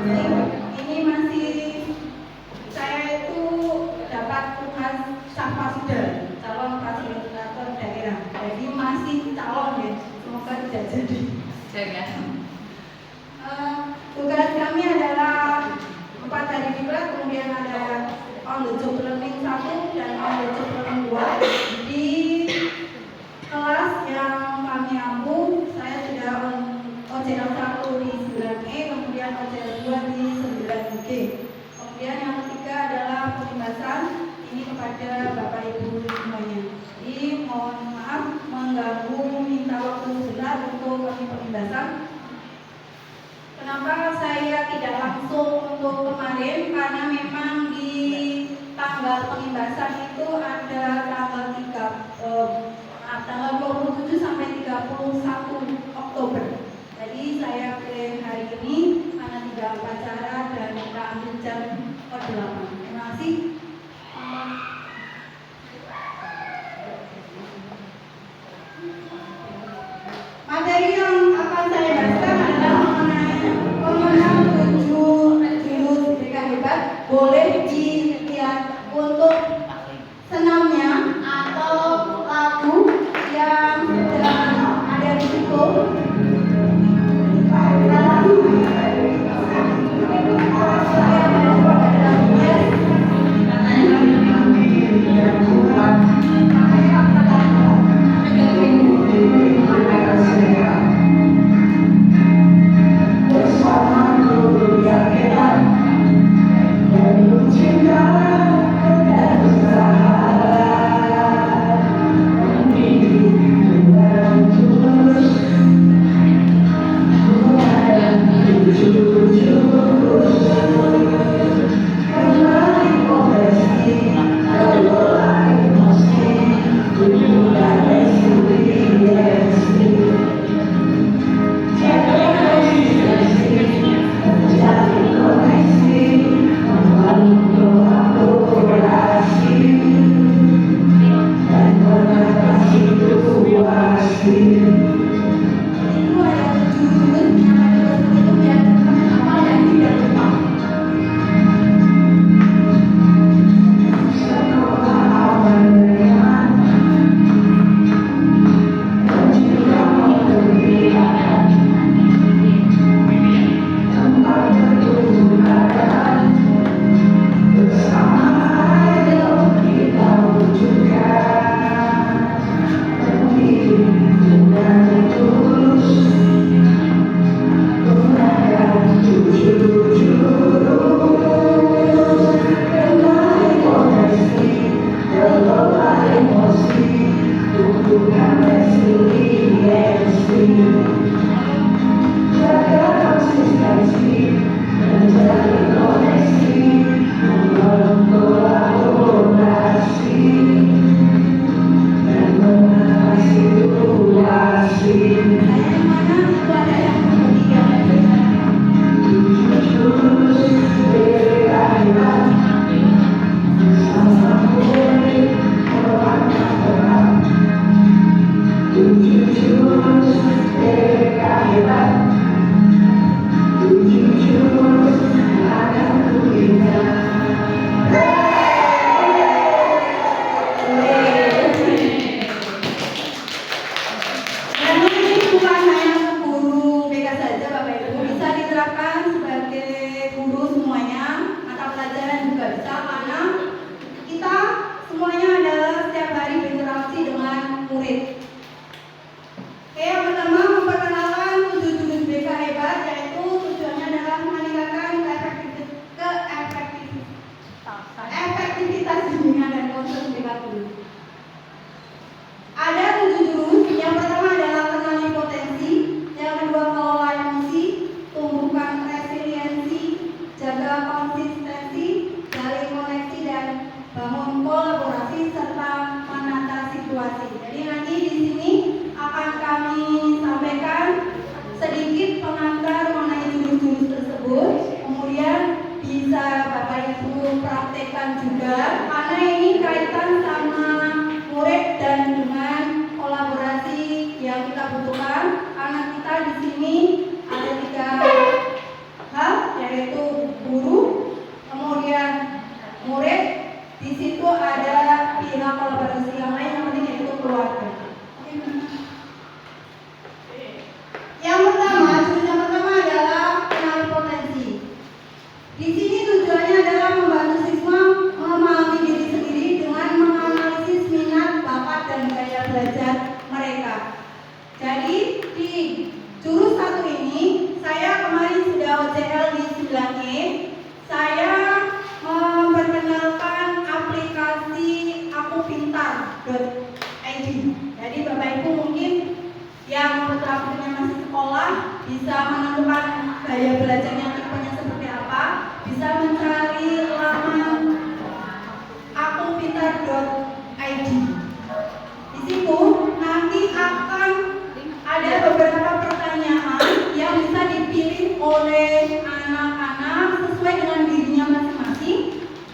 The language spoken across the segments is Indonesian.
musik. Ini masih saya itu dapat tugas Sapasda, calon fasilitator daerah. Jadi masih calon ya, semoga tidak jadi. Tugas kami adalah 4 hari diklat, kemudian ada on the job learning 1 dan on the job learning 2. Di kelas yang kami ampu, saya sudah OJL 1 di 9E, kemudian OJL 2 di 9G. Kemudian yang ketiga adalah penugasan, ini kepada Bapak Ibu semuanya. Jadi mohon maaf mengganggu, minta waktu sebentar untuk kami penugasan. Kenapa saya tidak langsung untuk kemarin? Karena memang di tanggal pengibasan itu ada tanggal 27 sampai 31 Oktober. Jadi saya pilih hari ini karena tidak upacara dan kita ambil jam 8. Terima kasih. Materi yang akan saya bacakan adalah mengenai pemenang 7 jurus BK Hebat. Boleh dilihat untuk senamnya atau lagu yang sedang ada di situ. Saya bisa menemukan gaya belajar yang tipenya seperti apa, bisa mencari laman akupintar.id. Di situ nanti akan ada beberapa pertanyaan yang bisa dipilih oleh anak-anak sesuai dengan dirinya masing-masing,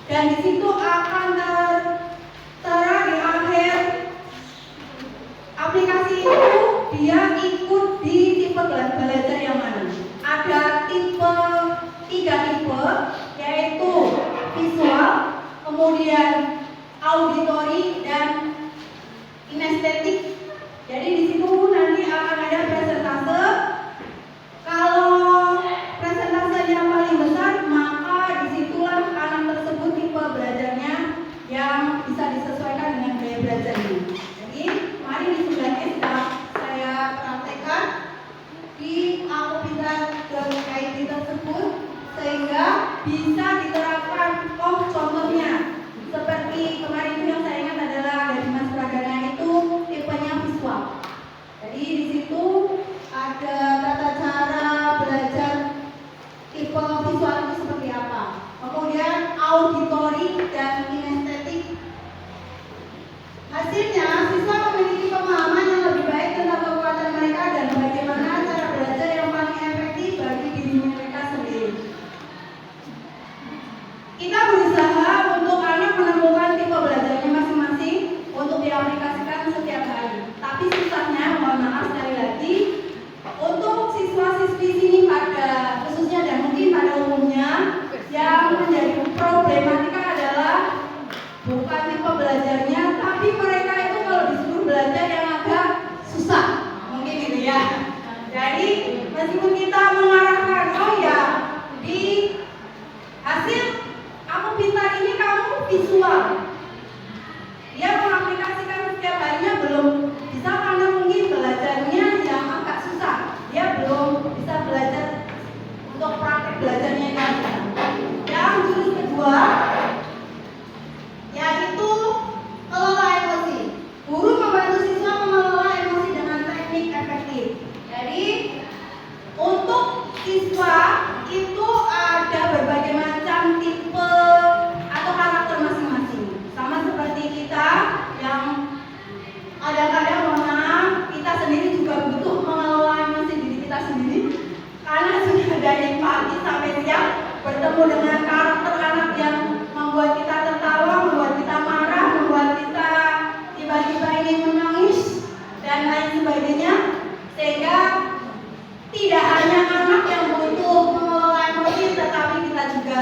dan di situ akan tertera di akhir aplikasi itu dia ikut di tipe belajar yang mana. Ada tiga tipe, yaitu visual, kemudian auditori, dan kinestetik. Jadi di situ nanti akan ada presentase. Kalau presentase yang paling besar, maka disitulah anak tersebut tipe belajarnya yang bisa disesuaikan dengan gaya belajarnya. Jadi mari di sebelahnya sudah saya praktekkan di akupintar.id tersebut sehingga bisa diterapkan. Contohnya seperti kemarin itu yang saya ingat adalah dari Mas Pradana itu tipenya visual. Jadi di situ ada tata cara belajar tipe visual itu seperti apa. Kemudian auditori dan kinestetik. Hasilnya siswa memiliki pemahaman yang lebih baik tentang kekuatan mereka dan bagaimana cara belajar yang paling efektif bagi diri mereka sendiri. Kita berusaha untuk anak menemukan tipe belajarnya masing-masing untuk diaplikasikan setiap hari. Tapi susahnya, mohon maaf sekali lagi, untuk siswa-siswi sini pada khususnya dan mungkin pada umumnya yang menjadi problematika adalah bukan tipe belajarnya, tapi mereka itu kalau disuruh belajar yang agak susah, mungkin gitu ya. Jadi meskipun kita mengarahkan, oh ya di hasil aku pintar ini kamu visual, dia mengaplikasikan setiap harinya belum bisa karena mungkin belajarnya yang agak susah, dia belum bisa belajar untuk praktek belajarnya yang susah. Yang jurus kedua yaitu kelola emosi. Guru membantu siswa mengelola emosi dengan teknik efektif. Jadi untuk siswa itu ada berbagai macam tipe atau karakter masing-masing. Sama seperti kita yang kadang-kadang kita sendiri juga butuh mengelola emosi diri kita sendiri. Karena sudah dari pagi sampai siang bertemu dengan karakter anak yang membuat kita tertawa, membuat kita marah, membuat kita tiba-tiba ingin menangis dan lain sebagainya, sehingga tidak hanya anak yang butuh mengelola emosi, tetapi kita juga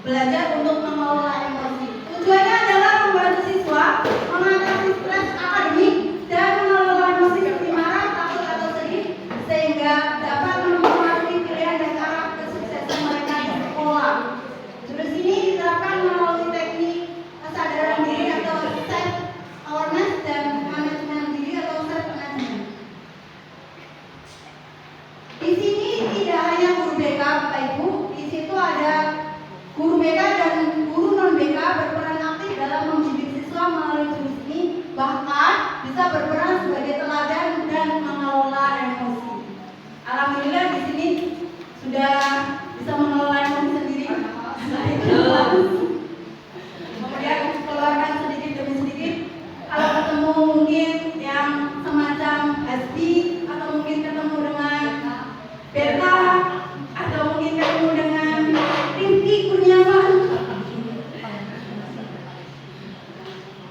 belajar untuk mengelola emosi. Tujuannya adalah membantu siswa mengatasi stres akademik dan mengelola emosi seperti marah, takut atau sedih, sehingga dapat mempengaruhi pilihan dan arah kesuksesan mereka di sekolah. Jurus ini diterapkan melalui teknik kesadaran diri atau self awareness dan manajemen diri atau self management. Di sini tidak hanya guru BK, Bapak Ibu, di situ ada guru BK dan guru non BK berperan aktif dalam mendidik siswa melalui jurus ini, bahkan bisa berperan sebagai teladan dan mengelola emosi. Alhamdulillah di sini sudah bisa mengelola emosi sendiri. Kemudian keluarkan sedikit demi sedikit. Kalau ketemu mungkin yang semacam Hasbi, atau mungkin ketemu dengan Berta, atau mungkin ketemu dengan Rifki Kurniawan,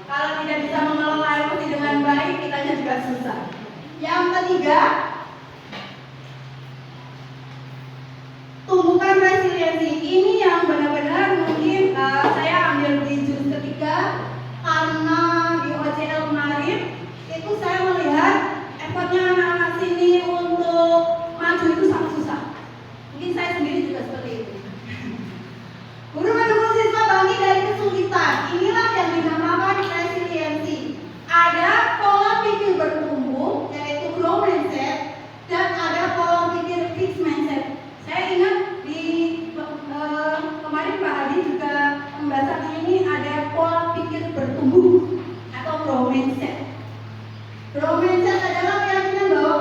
kalau tidak bisa mengelola emosi dengan baik, kitanya juga susah. Yang ketiga, tumbuhkan resiliensi. Ini yang benar-benar mungkin saya ambil di jurus ketiga, karena di OJL kemarin itu saya melihat effortnya anak-anak sini untuk maju itu sangat susah. Mungkin saya sendiri juga seperti itu. Guru mendukung siswa bangkit dari kesulitan. Inilah yang dinamakan resiliensi. Ada pola pikir bertumbuh, yaitu growth mindset, dan ada pola pikir fixed mindset. Saya ingat di kemarin Pak Hadi juga membahasakan ini, ada pola pikir bertumbuh atau growth mindset. Growth mindset adalah keyakinan bahwa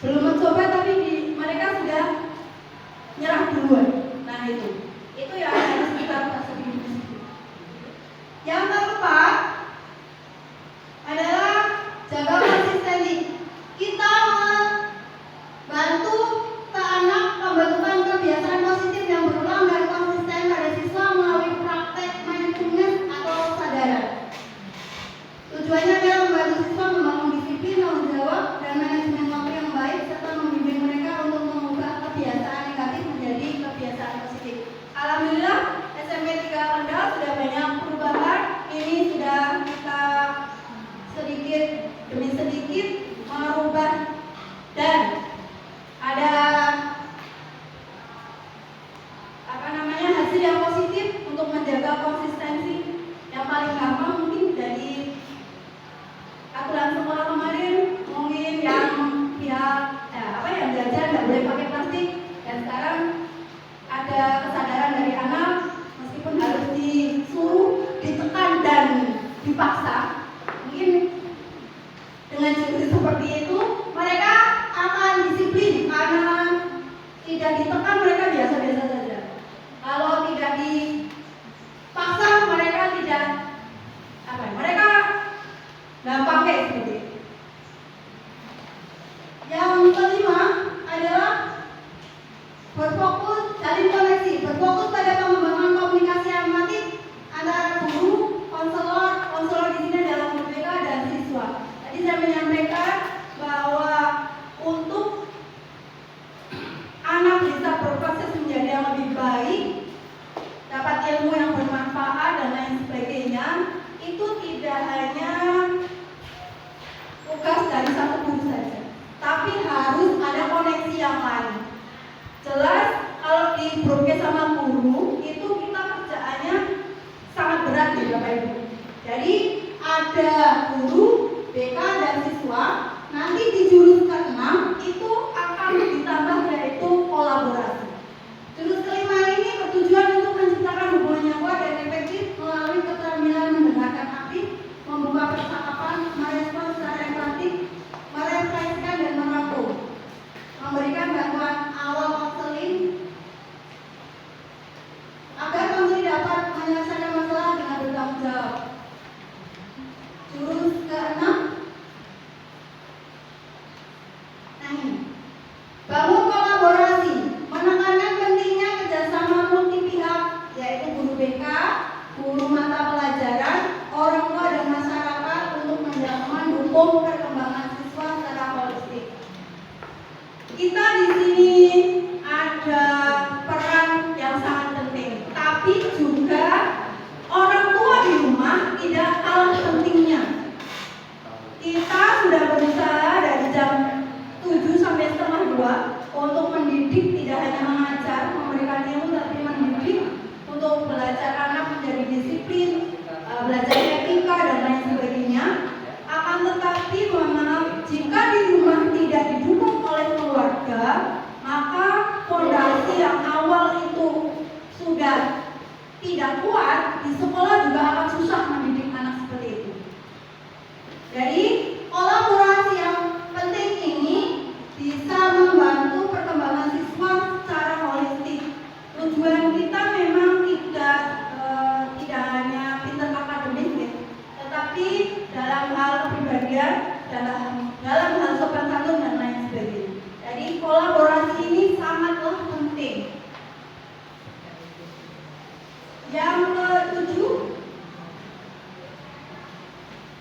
belum mencoba tapi mereka sudah nyerah duluan. Nah itu yang harus kita perhatikan. Yang keempat adalah jaga konsistensi. Kita membantu ke anak pembentukan kebiasaan positif yang berulang dan konsisten pada siswa melalui praktek mindfulness atau kesadaran. Tujuannya adalah membantu siswa membangun disiplin, tanggung jawab, dan manajemen waktu yang baik serta membimbing mereka untuk mengubah kebiasaan negatif menjadi kebiasaan positif. Alhamdulillah SMP 3 Kendal sudah banyak perubahan. Ini sudah kita sedikit demi sedikit merubah dan ada hasil yang positif untuk menjaga konsistensi. Yang paling gampang mungkin dari aturan sekolah kemarin, mungkin yang pihak belajar nggak boleh pakai plastik, dan sekarang ada kesadaran dari anak meskipun harus disuruh, ditekan dan dipaksa. Mungkin dengan cara seperti itu mereka akan disiplin karena tidak ditekan mereka biasa-biasa saja. Kalau tidak dipaksa mereka tidak mereka gampang kayak seperti itu. Yang kelima adalah berfokus jalin koneksi, berfokus pada pengembangan komunikasi empatik antara guru, konselor di sini adalah guru BK dan siswa. Tadi saya menyampaikan bahwa untuk anak bisa berproses menjadi yang lebih baik, dapat ilmu yang bermanfaat dan lain sebagainya, itu tidak hanya tugas dari satu guru saja, tapi harus ada koneksi yang lain. Jelas kalau di broadcast sama guru itu kita kerjaannya sangat berat nih Bapak Ibu. Jadi ada guru, BK dan siswa. Nanti di jurus ke-6 itu akan ditambah yaitu kolaborasi. Jurus kelima ini bertujuan untuk menciptakan hubungan yang kuat dan efektif melalui keterampilan mendengarkan aktif, membuka percakapan, merespon secara empatik, merefleksikan dan merangkum, memberikan bantuan awal konseling agar konseling dapat menyelesaikan masalah dengan bertanggung jawab. Jurus ke-6, bangun kolaborasi, menekankan pentingnya kerjasama multi pihak, yaitu guru BK, guru mata pelajaran, orang tua dan masyarakat untuk mendukung perkembangan siswa secara holistik. Kita di sini ada peran yang sangat penting, tapi juga orang tua di rumah tidak kalah pentingnya. Kita sudah berusaha dari jam 7 sampai setengah 2 untuk mendidik, tidak hanya mengajar, memberikan ilmu, tapi mendidik untuk belajar anak menjadi disiplin, belajar etika dan lain sebagainya. Akan tetapi mohon maaf, jika di rumah tidak didukung oleh keluarga, maka fondasi yang awal itu sudah tidak kuat, di sekolah juga akan susah mendidik anak seperti itu. Jadi kolaborasi yang penting ini bisa membantu perkembangan siswa secara holistik. Tujuan kita memang tidak hanya pintar akademis ya, tetapi dalam hal kepribadian, dalam hal sopan santun dan lain sebagainya. Jadi kolaborasi ini sangatlah penting. Yang ke-7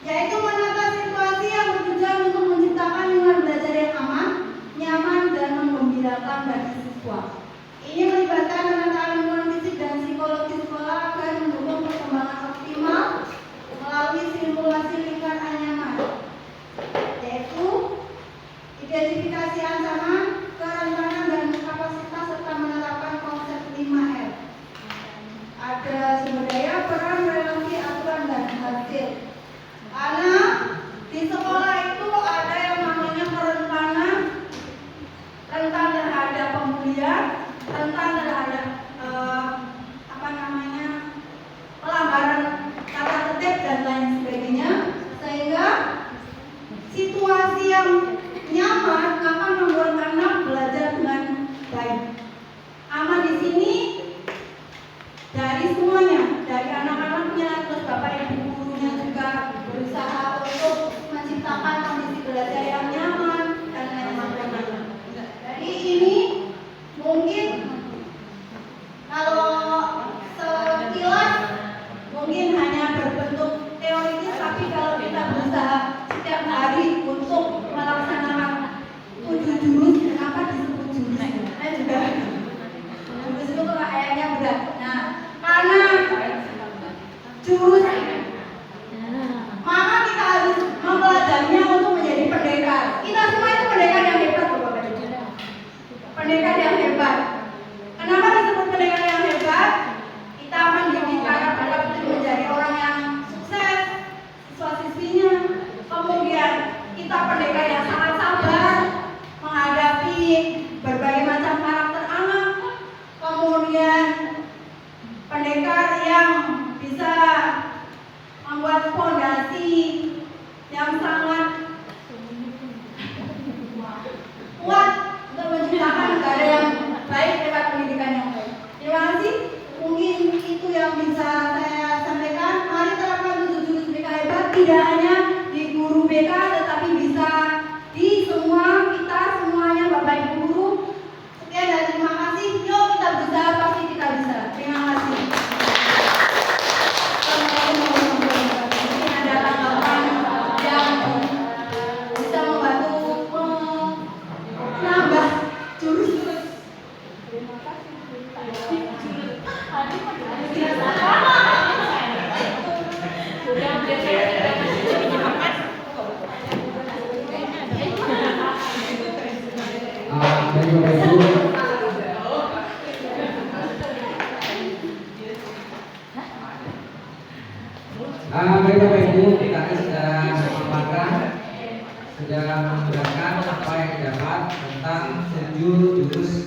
yaitu menata situasi yang bertujuan untuk menciptakan lingkungan belajar yang aman, nyaman, dan menggembirakan bagi siswa. Ini melibatkan penataan lingkungan fisik dan psikologis sekolah agar mendukung perkembangan optimal melalui simulasi lingkungan nyaman, yaitu identifikasi ancaman, kerentanan, dan kapasitas serta menetapkan konsep 5R. Ada sumber daya, peran, relasi, aturan, dan hasil. Karena di sekolah itu ada yang namanya kerentanan, rentan terhadap pembulian, rentan terhadap pelanggaran tata tertib dan lain sebagainya, sehingga situasi yang nyaman akan membuat Baik Bapak Ibu. Baik Bapak Ibu, kita sudah memaparkan, sudah menjelaskan apa yang didapat tentang 7 jurus